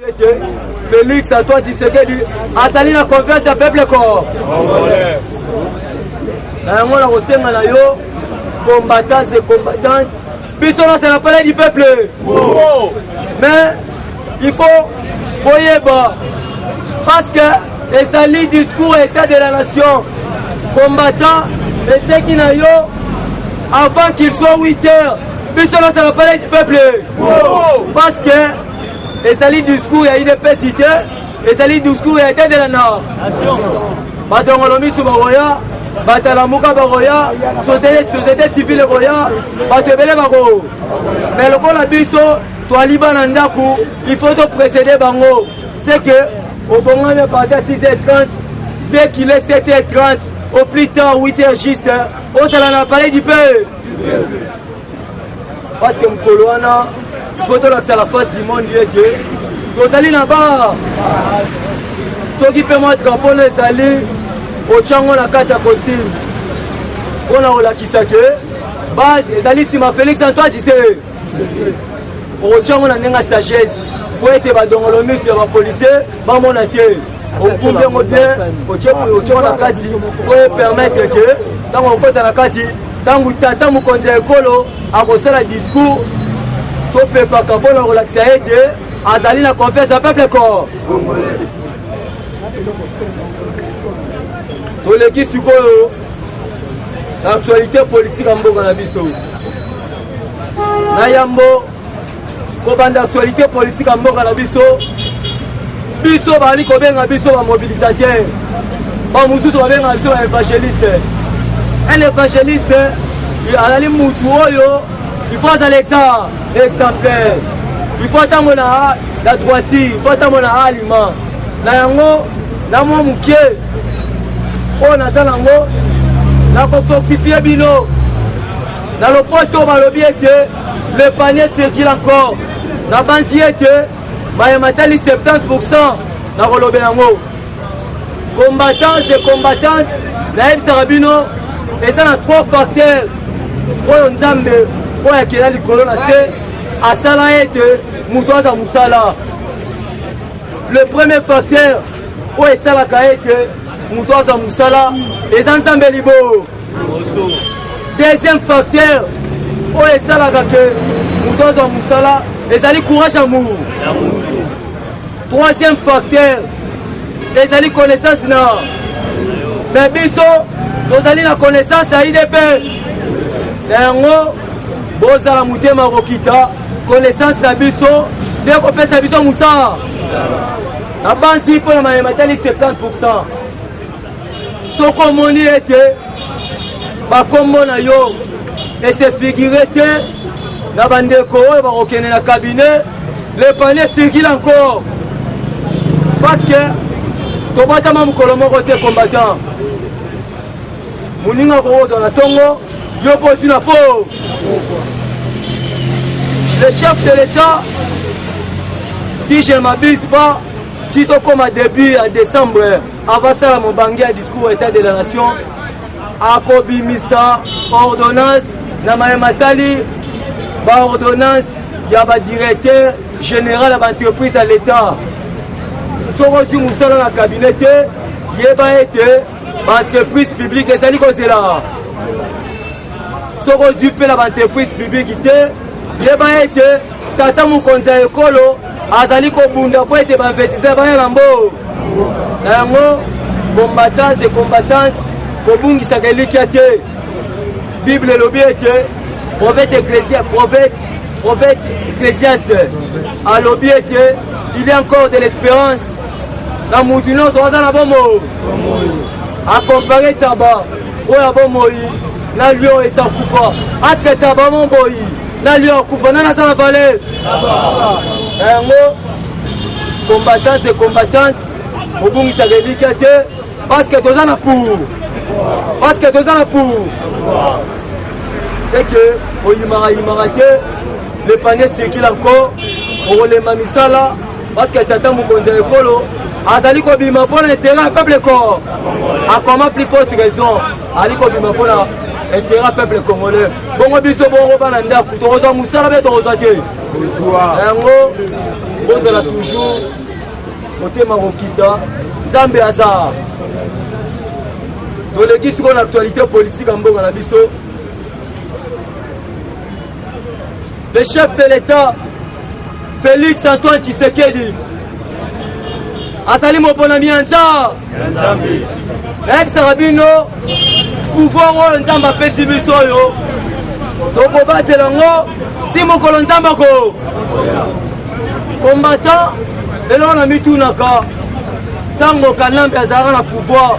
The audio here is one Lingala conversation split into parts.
Félix Antoine Tshisekedi azali na confiance ya peuple corps. Na yango na kosenga na yo combattants et combattantes. Biso na c'est la palais du peuple. Mais il faut boyeba parce que ezali discours état de la nation combattant et ceux qui na yo avant qu'il soit 8 heures. Biso na c'est la palais du peuple. Parce que ezali discours ya IDP cité, ezali discours ya état de la nation. Badongolo misu baroya, batalamuka baroya, société civile roya, batebele baro. Mais le ko la biso to liba na ndaku, il faut te précéder bango. C'est que au bon moment partir à 6h30, dès qu'il est 7h30, au plus tard 8h juste, on s'en a parlé du peuple. Parce que Mkoloana, il faut que ça la face du monde est Dieu. Tozali na ba. Ceux qui peuvent mettre drapeau na Zali, au chango na kata costume. On a olakisa ke base ezali sima Félix Antoine Tshisekedi. Au chango na nenga sagesse. Pour être badongolo misu ya ba policier, ba mona te. Au kumbe modien, au chango na kati pour permettre que tango kota na kati, tango tata mukonzi ekolo akosala discours to pepa kabona relaxa ete azali na confiance à peuple corps. Toleki sikoyo l'actualité politique en mboka na biso. Na yambo ko banda actualité politique en mboka na biso. Biso bali ko benga biso ba mobilisateur. Ba musutu ba benga biso ba évangéliste. Un évangéliste alali mutu oyo il faut aller exemplaire. Il faut attendre la droiture, il faut attendre l'aliment. Na yango na mo muke on a nango na ko fortifier bino. Na le poto balobi ete le panier circule encore. Na banzi ete ba matali 70% na kolobe nango. Combattants et combattantes na Sarabino et ça na 3 facteurs. Oyo nzambe oyo akela likolo na se asala ete mutu aza musala. Le premier facteur oyo esalaka ete mutu aza musala eza nzambe libo. Deuxième facteur oyo esalaka ke mutu aza musala ezali courage amour. Troisième facteur ezali connaissance na. Mais biso tozali na connaissance ya IDP. Yango bozala mutema kokita connaissance na biso de kopesa biso musa na banzi po na matali 70%. Soko moni ete bakombo na yo et se figurer te na bandeko oyo bakokene na cabinet le panier circule encore parce que tobatama mukolo moko te combattant muninga kozo na tongo. Yo pose une peau. Le chef de l'État, si je ne m'abuse pas, si tu comme à début en décembre, avant ça, mon banquier a discours État de la Nation, à Kobimisa, ordonnance, Namae Matali, ordonnance, il y a un directeur général de l'entreprise à l'État. Si on reçu Moussa dans la cabinet, il y a été entreprise publique et ça dit que c'est là. Si on usurpe la entreprise publique, il y a été tata mukonzi ekolo azali kobunda po ete banvetise baya lambo. Yango combattants et combattantes kobungisaka elikia te. Bible elobi ete prophète Ecclésiaste alobi ete il y a encore de l'espérance. Na mutu nyonso aza na bomo. A comparer taba oyo bomoi na lion esakufa entre taba momboyi na lion kufa na sa valeur. Yango combattants et combattantes obungisaka elikia te parce que toza na pour. Parce que toza na pour. C'est que oyimara te le panier circule encore pour les mamisala parce que tata mukonzi ekolo azali kobima pour l'intérêt du peuple corps. A comment plus forte raison ali kobima pour l'intérêt du peuple congolais. Bongo biso bongo bana ndaku toza musala be toza te. Yango bozala toujours motema kokita nzambe aza toleki sikoyo na actualité politique ya mboka na biso. Le chef de l'État Félix Antoine Tshisekedi azali moponami ya nzambe nayebisaka bino pouvoir oyo nzambe apesi biso oyo tokobatela yango ti mokolo nzambe ako combattant lelo na mitunaka ntango kanambe azalaka na pouvoir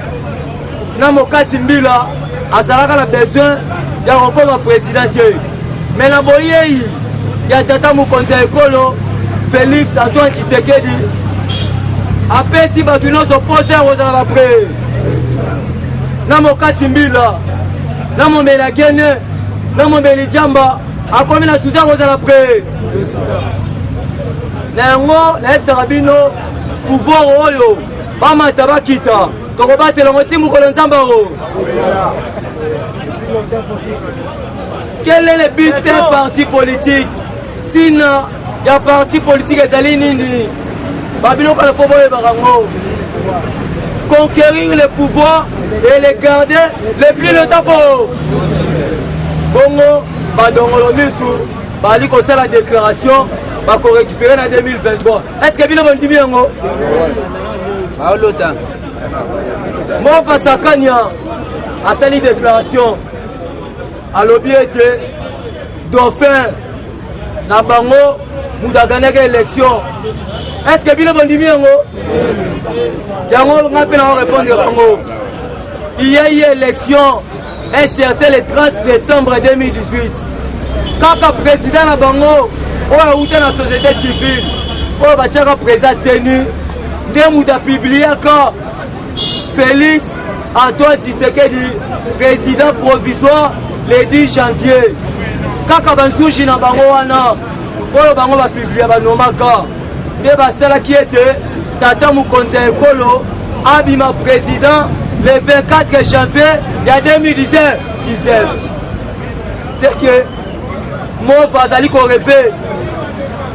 na mokati mbila azalaka na besoin ya kokoma président te me na boyei ya tata mokonzi ya ekolo Félix Antoine Tshisekedi apesi bato nyonso mposa ya kozala bapre na mokati mbila na momeli akene na momeli jamba akomi na susi ya kozala pre na yango nayebisaka bino pouvoir oyo bamata bakita tokobatela yango ti mokolo nzambe ako. Quel est le but d'un parti politique? Sina ya parti politique ezali nini? Babiloko na fobo ebarango. Conquérir le pouvoir et le garder le plus longtemps possible. Bongo badongolo misu bali kosala déclaration bako récupérer en 2023. Est-ce que bino bondimi yango? Aolota. Mofa Sakanya a fait une déclaration à l'objet de dauphin na bango mudaganeke élection. Est-ce que bino bondimi yango? Yango ngape na répondre yango. Il y a eu élection un certain le 30 décembre 2018. Kaka président na bango oyo outa na société civile oyo batiaka président tenu nde mutu apibliaka Félix Antoine Tshisekedi président provisoire le 10 janvier. Kaka banzushi na bango wana oyo bango bapiblia banomaka nde basalaki ete tata mokonzi ya ekolo abima président le 24 janvier ya 2019. C'est que moi azali koreve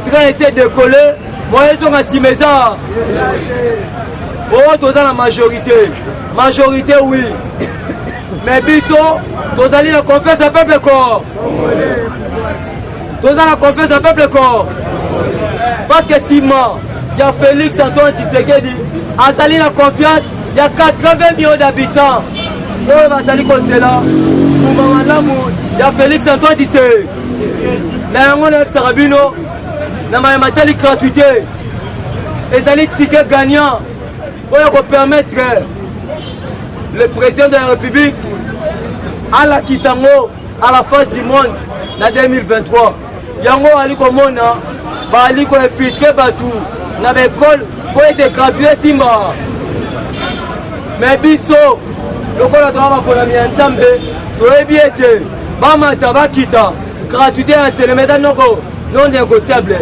train essaie de coller moi ezonga simeza oh toza la majorité oui mais biso tozali la confiance à peuple corps toza la confiance à peuple corps parce que sima ya Félix Antoine Tshisekedi azali la confiance il y a 80 millions d'habitants oyo bazali kozela kuma malamu ya Félix Antoine Tshisekedi na yango nayebisaka bino na mayema tali gratuité ezali ticket gagnant oyo kopermettre le président de la République alakisa yango à la face du monde na 2023 yango ali komona bali koinfiltre bato na baekole po ete gratuité simba mais biso lokola toka bakolami ya nzambe toyebi ete bamata bakita gratuité ya selemeza noko non négociable.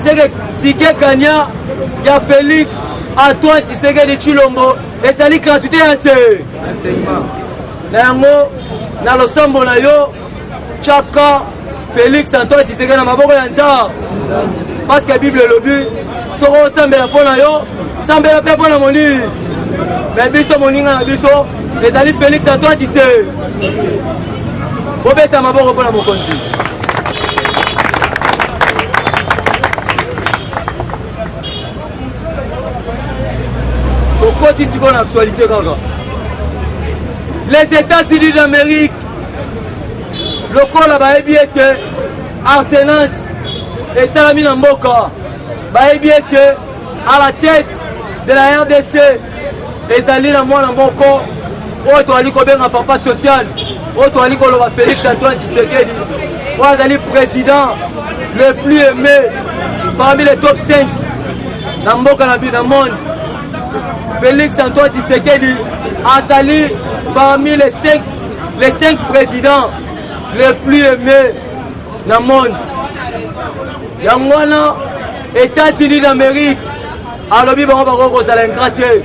C'est que ticket gagnant il y a Félix Antoine Tshisekedi Tshilombo et ça li gratuité ya enseignement na yango na losambo na yo chaka Félix Antoine Tshisekedi na maboko ya nzambe parce que Bible lobi soko osambela mpo na yo sambela mpe mpo na moni mais biso moninga na biso ezali Félix Antoine Tshisekedi bobeta maboko mpo na mokonzi. Côté de l'actualité, les États-Unis d'Amérique, le corps là-bas est bien Artenance et Salami Namboka, à la tête de la RDC, et Zali Namboka, où tu as dit un papa social, où tu as dit que Félix Antoine Tshisekedi, où tu as dit président le plus aimé parmi les top 5 Namboka dans le monde. Félix Antoine Tshisekedi azali parmi les 5 présidents les plus aimés dans le monde. Yangwana, États-Unis d'Amérique, alobi bango bako kozala ingrate.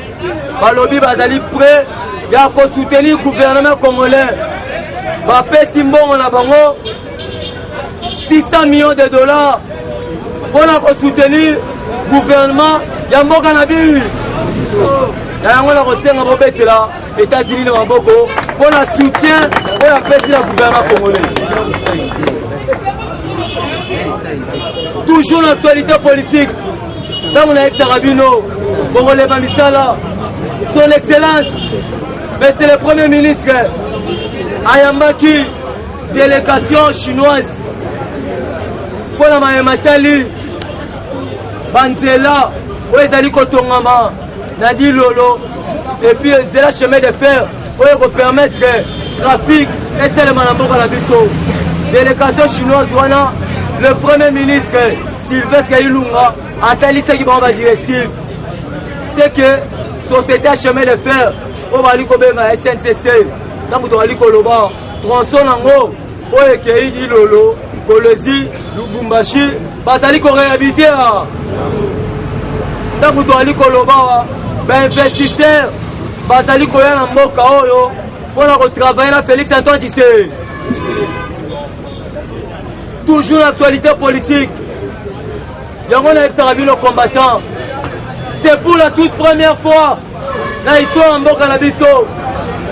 Balobi bazali prêt ya ko soutenir le gouvernement congolais. Bapesi mbongo na bango $600 millions pour soutenir gouvernement ya mboka na biso na yango na kosenga bobetela États-Unis na maboko pour la soutien oyo apesi na gouvernement congolais. Toujours l'actualité politique ntango nayebisaka bino bokoleba misala son excellence monsieur le premier ministre ayambaki délégation chinoise mpona mayema tali banzela oyo ezali kotongama na dilolo epuis ezela chemin de fer oyo kopermettre trafic esalema na mboka na biso. Délégation chinoise wana le premier ministre Sylvestre Ilunga atalisaki bango badirective c'est que société ya chemin de fer oyo bali kobenga SNCC ntango tozali koloba tronçon nango oyo ekei dilolo Kolwezi Lubumbashi bazali koréhabilite ntango tozali koloba bainvestisseur bazali koya na mboka oyo mpona kotravaille na Félix Antoine Tshisekedi. Toujours l'actualité politique yango nayebisaka bino combattant c'est pour la toute première fois na histoire ya mboka na biso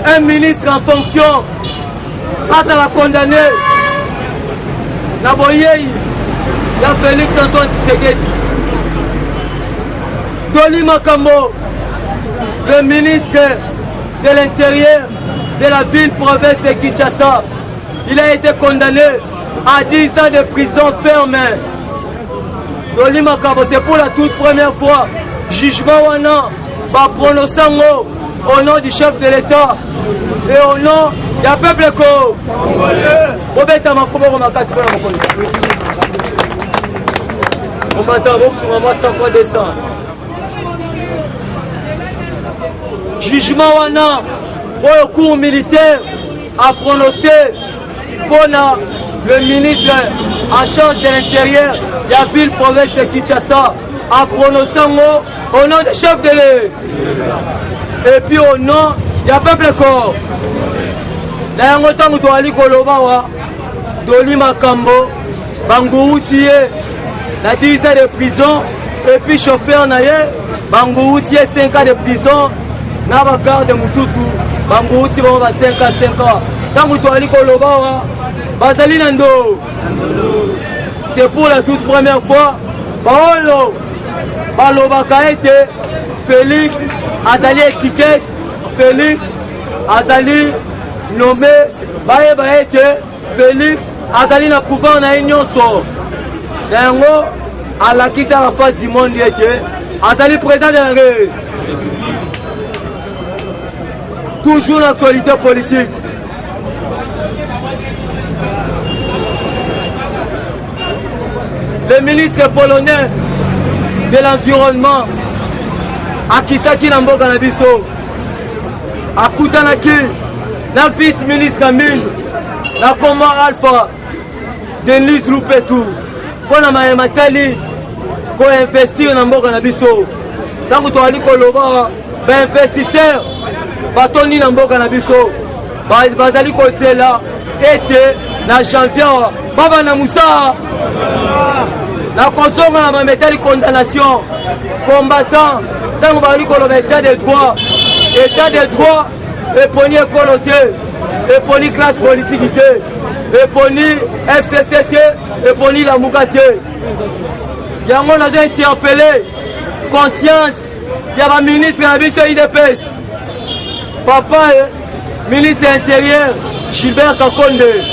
un ministre en fonction azala condamné na boyei ya Félix Antoine Tshisekedi. Doli Makambo, le ministre de l'Intérieur de la ville-province de Kinshasa, il a été condamné à 10 ans de prison ferme. Doli Makambo, c'est pour la toute première fois jugement wana va prononcer au nom du chef de l'État et au nom du peuple congolais. Bobeta makobo makasi pour la mokolo. On m'attend beaucoup moi 100 fois descendre. Jugement wana au cours militaire a prononcé pour le ministre en charge de l'intérieur de la ville province de Kinshasa a prononcé au nom du chef de l'État et puis au nom du peuple corps. Na yango tango toali koloba wa Doli Makambo bangouti na 10 ans de prison et puis chauffeur na ye bangouti 5 ans de prison na ba garde mususu bangouti ba 5 ans. Tango toali koloba wa bazali nando. C'est pour la toute première fois baolo balobaka ete Félix azali étiquette Félix azali nommé bayeba ete Félix azali na pouvoir na nyonso na yango alakisi à la face du monde ete azali président de la République. Toujours l'actualité politique. Le ministre polonais de l'environnement akitaki na mboka na biso akutanaki na vice ministre Amil na Kombo Alpha Denis Lupetu mpona mayema tali koinvestir na mboka na biso. Ntango toali koloba bainvestisseur batoni na mboka na biso bazali kozela ete na janvier baba na musa na kozonga na mametali condamnation combattant ntango bazali koloba état de droit eponi ekolo te eponi classe politique te eponi FCC te eponi lamuka te. Yango nazo interpellé conscience ya baministre na biso IDPS papa ministre intérieur Gilbert Kakonde,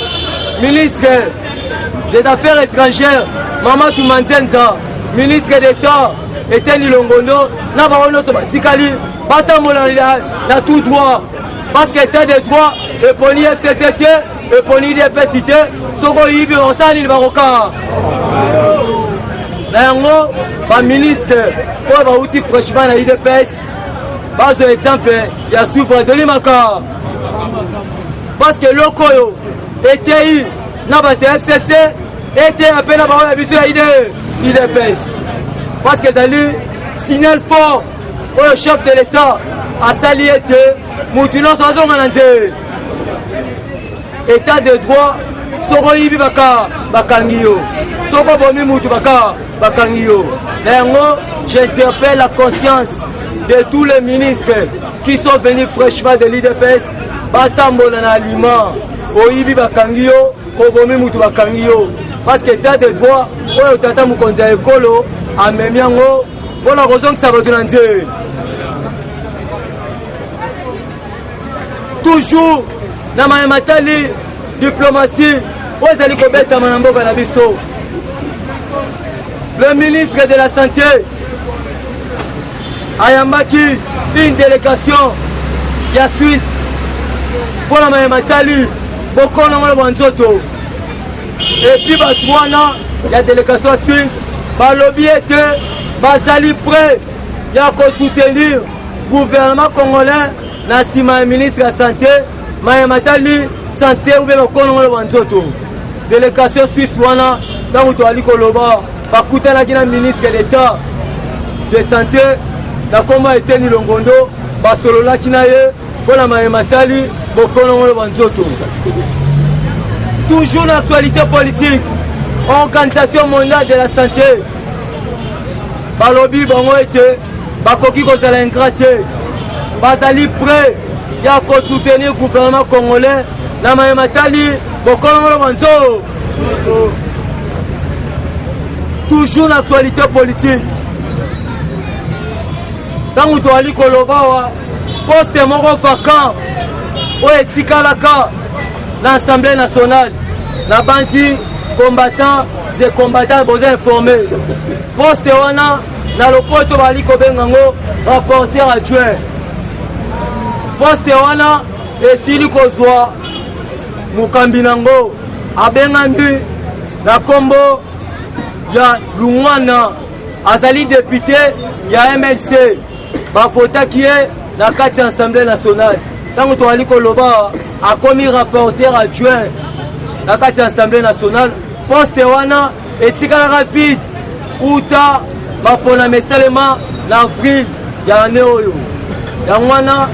ministre des affaires étrangères Mamadou Manzenza, ministre d'État Etienne Longondo na baono so batikali batambola na tout droit parce que état de droit eponi FCCT eponi IDPS te soko yibi osani ni baroka na yango baministre oyo bauti fraîchement na IDPS bazo exemple ya souffre de limaka parce que lokoyo ETI na ba FCC était appelé à la biso ya IDPS parce que dali signal fort au chef de l'État a sali ete mutino sazonga na nze état de droit soko yibi bakangi yo Soko bomi mutu bakangi yo. J'interpelle la conscience de tous les ministres qui sont venus fraîchement de l'IDPS. Batambola na aliment. Oyibi bakangi yo, obomi mutu bakangi yo. Parce que état de droit, oyo tata mukonzi ya ekolo amemi yango mpona kozongisa bato na nzela. Toujours na mayematali diplomatie oyo ezali kobetama na mboka na biso. Le ministre de la Santé ayambaki une délégation ya Suisse mpona mayematali bokonongo na banzoto. Et puis Batouana, il y a délégation suisse, balobi ete bazali prêt ya ko soutenir gouvernement congolais na sima ministre de la santé, mayematali santé ou bien bokonongo na banzoto. Délégation suisse wana tangu toali koloba bakutana kina ministre d'État de santé na kombo Eteni Longondo basolola kina ye pona mayematali bokonongo na banzoto. Toujours l'actualité politique, Organisation mondiale de la santé. Balobi bango ete bakoki kozala ingrate. Bazali prêt ya ko soutenir le gouvernement congolais na mayematali bokonongo banzo. Toujours l'actualité politique. Tangu toali koloba poste moko vacant o etikalaka l'Assemblée nationale, la banzi combattants et combattants besoin informés. Poste wana na lopoto bali kobengango rapporteur adjoint. Poste wana esili kozwa mukambi nango abengami na kombo ya Lungwana azali député ya MLC bafota kie na kati ya Assemblée nationale. Tango toali koloba a commis rapporteur adjoint na kati ya Assemblée nationale. Poste wana etikala vide uta bapona mesalema na avril ya ane oyo. Yango wana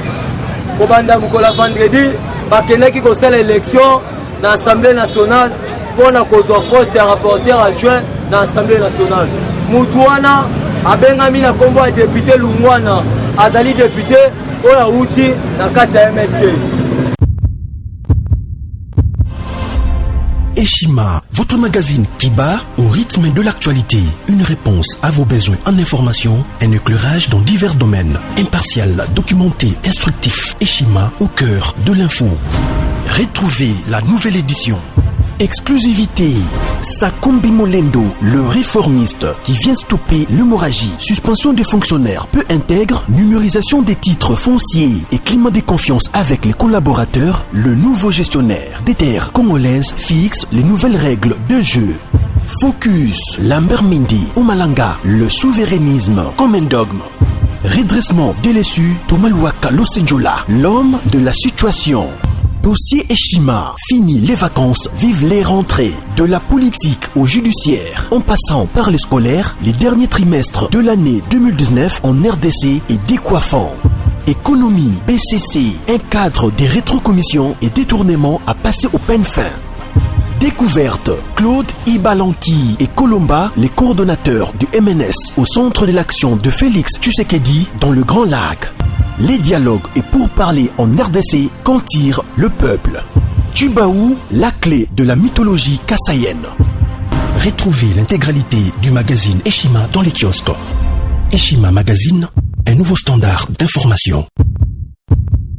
kobanda mukolo vendredi bakendaki kosala élection na Assemblée nationale pona kozwa poste ya rapporteur adjoint na Assemblée nationale. Mutu wana abengami na kombo ya député Lungwana azali député oya uti na kati ya MLC. Eshima, votre magazine qui bat au rythme de l'actualité. Une réponse à vos besoins en information, un éclairage dans divers domaines. Impartial, documenté, instructif. Eshima au cœur de l'info. Retrouvez la nouvelle édition. Exclusivité. Sakombi Molendo, le réformiste qui vient stopper l'hémorragie, suspension des fonctionnaires peu intègre, numérisation des titres fonciers et climat de confiance avec les collaborateurs, le nouveau gestionnaire des terres congolaises fixe les nouvelles règles de jeu. Focus, Lambert Mindi, Omalanga, le souverainisme comme un dogme. Redressement délaissé, Tomaluaka Losenjola, l'homme de la situation. Dossier Eshima, fini les vacances, vive les rentrées. De la politique au judiciaire, en passant par les scolaires, les derniers trimestres de l'année 2019 en RDC est décoiffant. Économie, BCC, un cadre des rétrocommissions et détournements à passer au peine fin. Découverte, Claude Ibalanki et Colomba, les coordonnateurs du MNS au centre de l'action de Félix Tshisekedi dans le Grand Lac. Les dialogues et pourparlers en RDC qu'en tire le peuple. Tubaou, la clé de la mythologie kassaïenne. Retrouvez l'intégralité du magazine Eshima dans les kiosques. Eshima Magazine, un nouveau standard d'information.